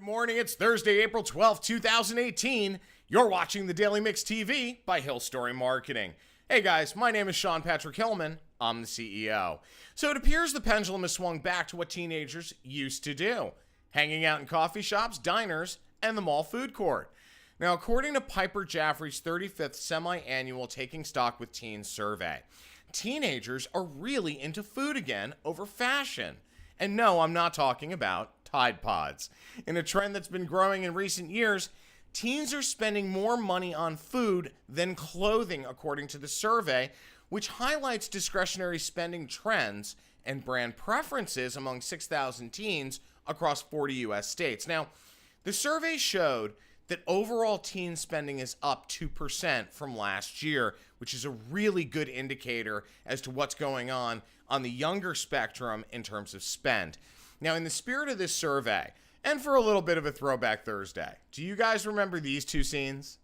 morning. It's Thursday, April 12th, 2018. You're watching the Daily Mix TV by Hill Story Marketing. Hey guys, my name is Sean Patrick Hillman. I'm the CEO. So it appears the pendulum has swung back to what teenagers used to do, hanging out in coffee shops, diners, and the mall food court. Now, according to Piper Jaffray's 35th semi-annual Taking Stock with Teens survey, teenagers are really into food again over fashion. And no, I'm not talking about Tide Pods. In a trend that's been growing in recent years, teens are spending more money on food than clothing, according to the survey, which highlights discretionary spending trends and brand preferences among 6,000 teens across 40 U.S. states. Now, the survey showed that overall teen spending is up 2% from last year, which is a really good indicator as to what's going on the younger spectrum in terms of spend. Now, in the spirit of this survey, and for a little bit of a throwback Thursday, do you guys remember these two scenes?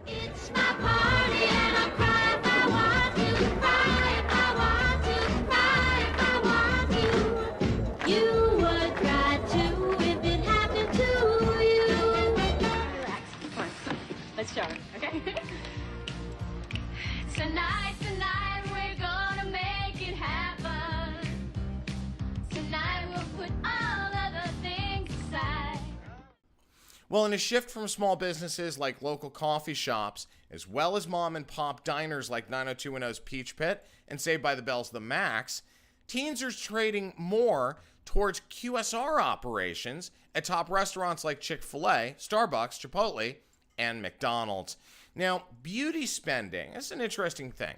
It's my party and I cry if I want to, cry if I want to, cry if I want to. You would cry too if it happened to you. Relax, come on, let's show it, okay? Tonight, we're gonna make it happen. Tonight we'll put all other things aside. Well, in a shift from small businesses like local coffee shops, as well as mom and pop diners like 90210's Peach Pit and Saved by the Bell's The Max, teens are trading more towards QSR operations at top restaurants like Chick-fil-A, Starbucks, Chipotle, and McDonald's. Now, beauty spending, that's an interesting thing.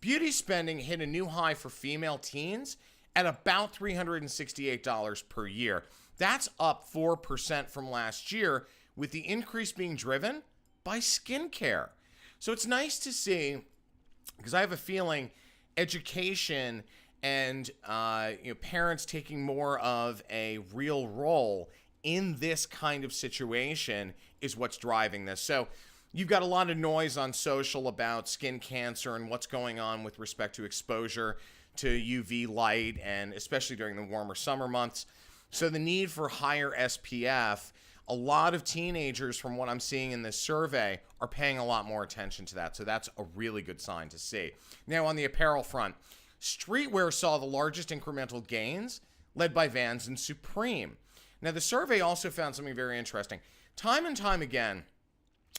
Beauty spending hit a new high for female teens at about $368 per year. That's up 4% from last year, with the increase being driven by skincare. So it's nice to see, because I have a feeling education and parents taking more of a real role in this kind of situation is what's driving this. So you've got a lot of noise on social about skin cancer and what's going on with respect to exposure to UV light, and especially during the warmer summer months. So the need for higher SPF, a lot of teenagers, from what I'm seeing in this survey, are paying a lot more attention to that. So that's a really good sign to see. Now, on the apparel front, streetwear saw the largest incremental gains, led by Vans and Supreme. Now, the survey also found something very interesting. Time and time again,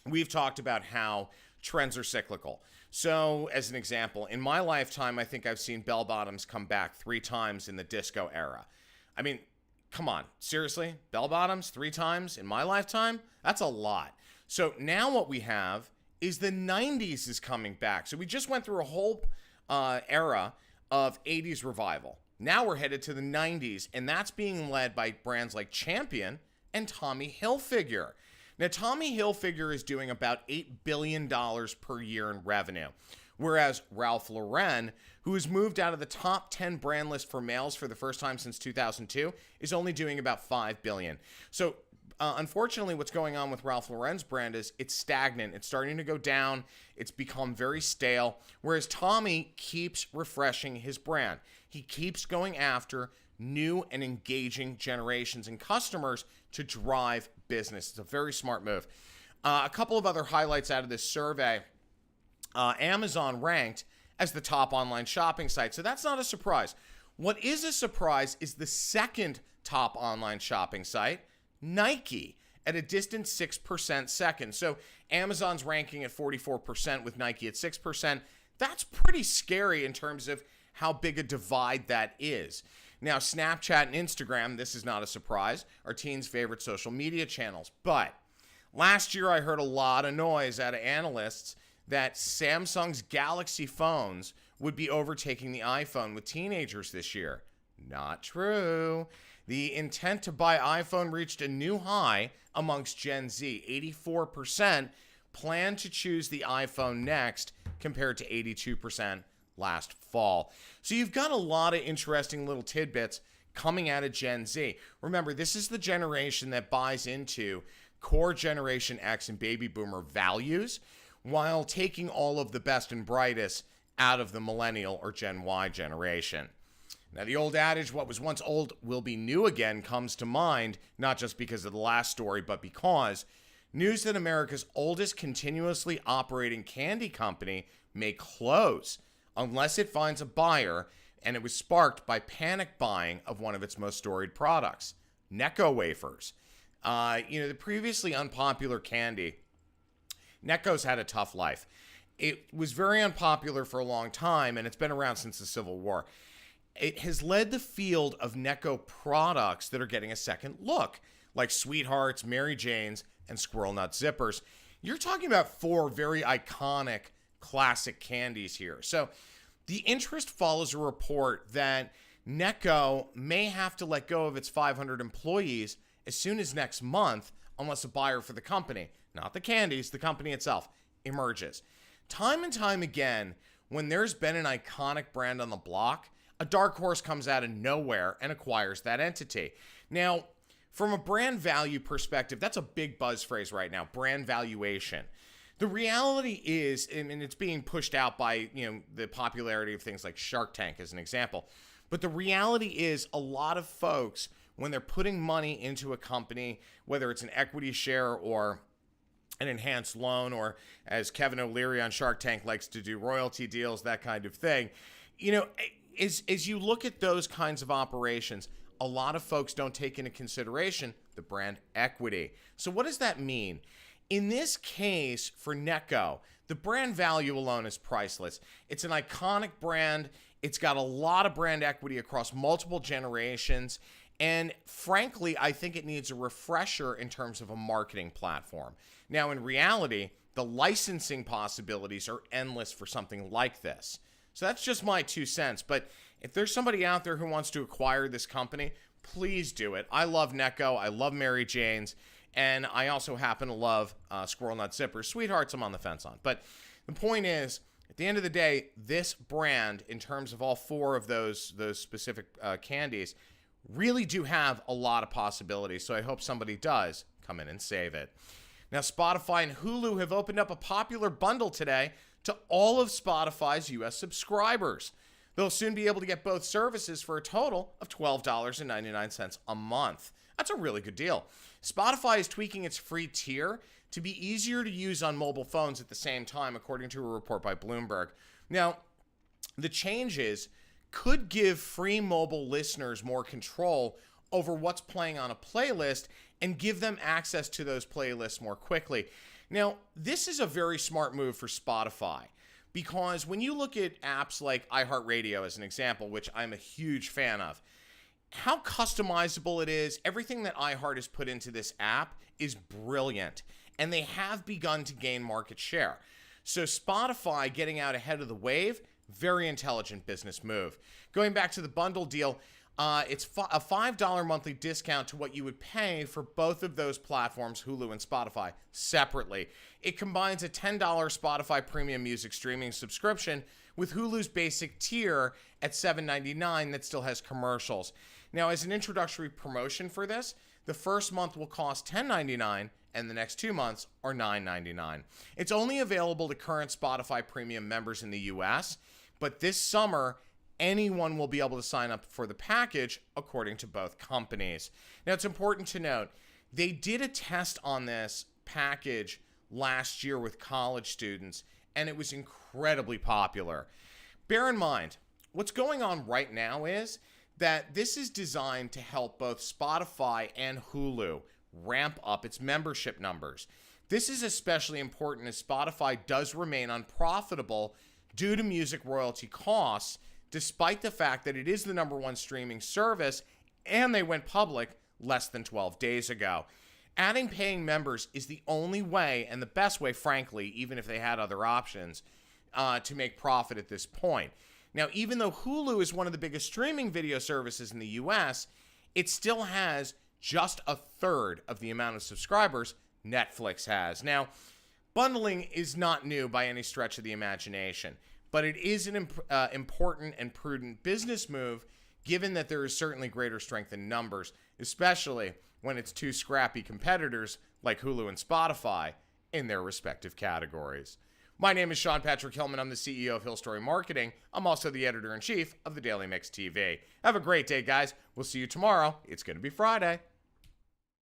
we've talked about how trends are cyclical. So, as an example, in my lifetime, I think I've seen bell bottoms come back 3 times in the disco era. I mean, come on, seriously? Bell bottoms 3 times in my lifetime? That's a lot. So now what we have is the 90s is coming back. So we just went through a whole era of 80s revival. Now we're headed to the 90s, and that's being led by brands like Champion and Tommy Hilfiger. Now, Tommy Hilfiger is doing about $8 billion per year in revenue, whereas Ralph Lauren, who has moved out of the top 10 brand list for males for the first time since 2002, is only doing about $5 billion. So, unfortunately, what's going on with Ralph Lauren's brand is it's stagnant. It's starting to go down. It's become very stale, whereas Tommy keeps refreshing his brand. He keeps going after new and engaging generations and customers to drive business. It's a very smart move. A couple of other highlights out of this survey. Amazon ranked as the top online shopping site, so that's not a surprise. What is a surprise is the second top online shopping site, Nike, at a distant 6% second. So Amazon's ranking at 44% with Nike at 6%. That's pretty scary in terms of how big a divide that is. Now, Snapchat and Instagram, this is not a surprise, are teens' favorite social media channels. But last year I heard a lot of noise out of analysts that Samsung's Galaxy phones would be overtaking the iPhone with teenagers this year. Not true. The intent to buy iPhone reached a new high amongst Gen Z. 84% plan to choose the iPhone next, compared to 82% last fall. So you've got a lot of interesting little tidbits coming out of Gen Z. Remember, this is the generation that buys into core Generation X and baby boomer values while taking all of the best and brightest out of the millennial or Gen Y generation. Now, the old adage, what was once old will be new again, comes to mind, not just because of the last story, but because news that America's oldest continuously operating candy company may close unless it finds a buyer, and it was sparked by panic buying of one of its most storied products, Necco wafers. The previously unpopular candy, Necco's had a tough life. It was very unpopular for a long time, and it's been around since the Civil War. It has led the field of Necco products that are getting a second look, like Sweethearts, Mary Janes, and Squirrel Nut Zippers. You're talking about 4 very iconic classic candies here. So the interest follows a report that Necco may have to let go of its 500 employees as soon as next month unless a buyer for the company, not the candies, the company itself, emerges. Time and time again, when there's been an iconic brand on the block, a dark horse comes out of nowhere and acquires that entity. Now, from a brand value perspective, that's a big buzz phrase right now, brand valuation. The reality is, and it's being pushed out by, the popularity of things like Shark Tank as an example, but the reality is a lot of folks, when they're putting money into a company, whether it's an equity share or an enhanced loan, or as Kevin O'Leary on Shark Tank likes to do, royalty deals, that kind of thing, as you look at those kinds of operations, a lot of folks don't take into consideration the brand equity. So what does that mean? In this case, for Necco, the brand value alone is priceless. It's an iconic brand. It's got a lot of brand equity across multiple generations. And frankly, I think it needs a refresher in terms of a marketing platform. Now, in reality, the licensing possibilities are endless for something like this. So that's just my 2 cents. But if there's somebody out there who wants to acquire this company, please do it. I love Necco. I love Mary Jane's. And I also happen to love Squirrel Nut Zippers. Sweethearts, I'm on the fence on. But the point is, at the end of the day, this brand, in terms of all 4 of those specific candies, really do have a lot of possibilities. So I hope somebody does come in and save it. Now, Spotify and Hulu have opened up a popular bundle today to all of Spotify's U.S. subscribers. They'll soon be able to get both services for a total of $12.99 a month. That's a really good deal. Spotify is tweaking its free tier to be easier to use on mobile phones at the same time, according to a report by Bloomberg. Now, the changes could give free mobile listeners more control over what's playing on a playlist and give them access to those playlists more quickly. Now, this is a very smart move for Spotify, because when you look at apps like iHeartRadio as an example, which I'm a huge fan of, how customizable it is, everything that iHeart has put into this app is brilliant, and they have begun to gain market share. So Spotify getting out ahead of the wave, very intelligent business move. Going back to the bundle deal, it's a $5 monthly discount to what you would pay for both of those platforms, Hulu and Spotify, separately. It combines a $10 Spotify premium music streaming subscription with Hulu's basic tier at $7.99 that still has commercials. Now, as an introductory promotion for this, the first month will cost $10.99 and the next 2 months are $9.99. It's only available to current Spotify premium members in the US, but this summer, anyone will be able to sign up for the package, according to both companies. Now, it's important to note, they did a test on this package last year with college students, and it was incredibly popular. Bear in mind, what's going on right now is that this is designed to help both Spotify and Hulu ramp up its membership numbers. This is especially important as Spotify does remain unprofitable due to music royalty costs, despite the fact that it is the #1 streaming service and they went public less than 12 days ago. Adding paying members is the only way, and the best way, frankly, even if they had other options, to make profit at this point. Now, even though Hulu is one of the biggest streaming video services in the US, it still has just a third of the amount of subscribers Netflix has. Now, bundling is not new by any stretch of the imagination, but it is an important and prudent business move, given that there is certainly greater strength in numbers, especially when it's 2 scrappy competitors like Hulu and Spotify in their respective categories. My name is Sean Patrick Hillman. I'm the CEO of Hill Story Marketing. I'm also the editor-in-chief of the Daily Mix TV. Have a great day, guys. We'll see you tomorrow. It's going to be Friday.